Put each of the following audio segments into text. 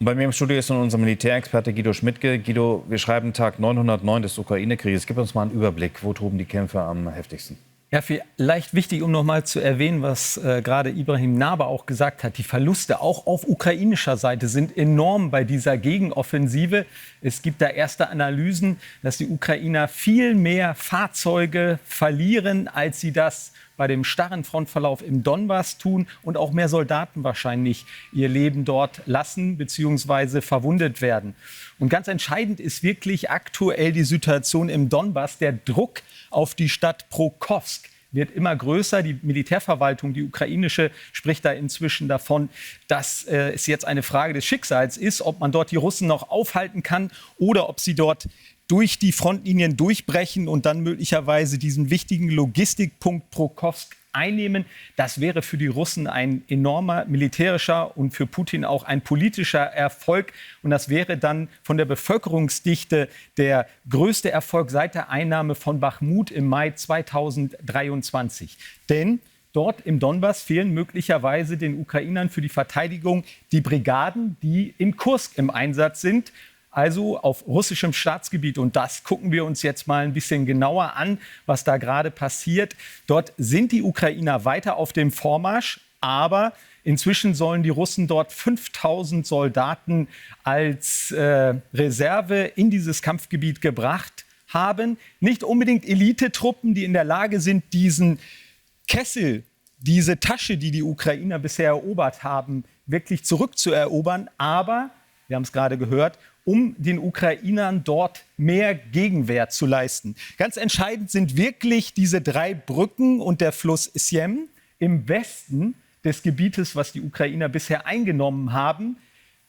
Bei mir im Studio ist nun unser Militärexperte Guido Schmidtke. Guido, wir schreiben Tag 909 des Ukraine-Krieges. Gib uns mal einen Überblick. Wo toben die Kämpfe am heftigsten? Ja, vielleicht wichtig, um noch mal zu erwähnen, was gerade Ibrahim Naber auch gesagt hat. Die Verluste auch auf ukrainischer Seite sind enorm bei dieser Gegenoffensive. Es gibt da erste Analysen, dass die Ukrainer viel mehr Fahrzeuge verlieren, als sie das bei dem starren Frontverlauf im Donbass tun und auch mehr Soldaten wahrscheinlich ihr Leben dort lassen bzw. verwundet werden. Und ganz entscheidend ist wirklich aktuell die Situation im Donbass. Der Druck auf die Stadt Pokrovsk wird immer größer. Die Militärverwaltung, die ukrainische, spricht da inzwischen davon, dass es jetzt eine Frage des Schicksals ist, ob man dort die Russen noch aufhalten kann oder ob sie dort durch die Frontlinien durchbrechen und dann möglicherweise diesen wichtigen Logistikpunkt Pokrovsk einnehmen. Das wäre für die Russen ein enormer militärischer und für Putin auch ein politischer Erfolg. Und das wäre dann von der Bevölkerungsdichte der größte Erfolg seit der Einnahme von Bachmut im Mai 2023. Denn dort im Donbass fehlen möglicherweise den Ukrainern für die Verteidigung die Brigaden, die in Kursk im Einsatz sind. Also auf russischem Staatsgebiet. Und das gucken wir uns jetzt mal ein bisschen genauer an, was da gerade passiert. Dort sind die Ukrainer weiter auf dem Vormarsch, aber inzwischen sollen die Russen dort 5000 Soldaten als Reserve in dieses Kampfgebiet gebracht haben. Nicht unbedingt Elitetruppen, die in der Lage sind, diesen Kessel, diese Tasche, die die Ukrainer bisher erobert haben, wirklich zurückzuerobern. Aber, wir haben es gerade gehört, um den Ukrainern dort mehr Gegenwehr zu leisten. Ganz entscheidend sind wirklich diese 3 Brücken und der Fluss Sjem im Westen des Gebietes, was die Ukrainer bisher eingenommen haben.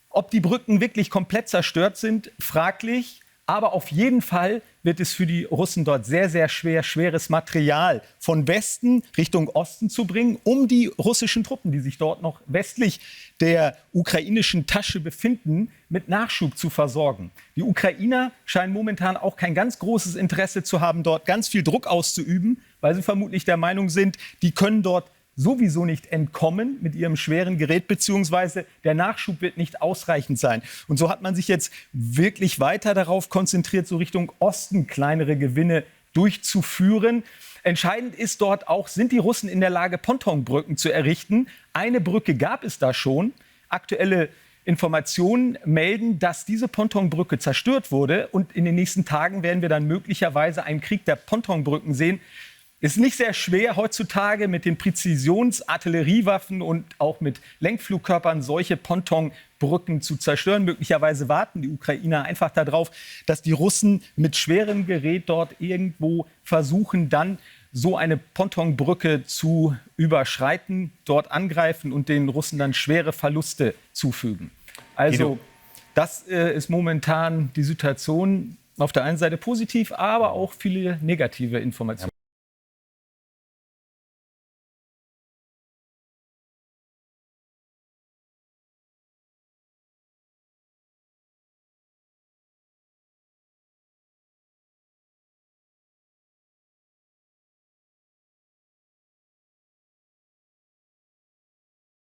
Ob die Brücken wirklich komplett zerstört sind, fraglich. Aber auf jeden Fall wird es für die Russen dort sehr, sehr schwer, schweres Material von Westen Richtung Osten zu bringen, um die russischen Truppen, die sich dort noch westlich der ukrainischen Tasche befinden, mit Nachschub zu versorgen. Die Ukrainer scheinen momentan auch kein ganz großes Interesse zu haben, dort ganz viel Druck auszuüben, weil sie vermutlich der Meinung sind, die können dort sowieso nicht entkommen mit ihrem schweren Gerät, beziehungsweise der Nachschub wird nicht ausreichend sein. Und so hat man sich jetzt wirklich weiter darauf konzentriert, so Richtung Osten kleinere Gewinne durchzuführen. Entscheidend ist dort auch, sind die Russen in der Lage, Pontonbrücken zu errichten? Eine Brücke gab es da schon. Aktuelle Informationen melden, dass diese Pontonbrücke zerstört wurde. Und in den nächsten Tagen werden wir dann möglicherweise einen Krieg der Pontonbrücken sehen. Ist nicht sehr schwer heutzutage mit den Präzisionsartilleriewaffen und auch mit Lenkflugkörpern solche Pontonbrücken zu zerstören. Möglicherweise warten die Ukrainer einfach darauf, dass die Russen mit schwerem Gerät dort irgendwo versuchen, dann so eine Pontonbrücke zu überschreiten, dort angreifen und den Russen dann schwere Verluste zufügen. Also das ist momentan die Situation. Auf der einen Seite positiv, aber auch viele negative Informationen.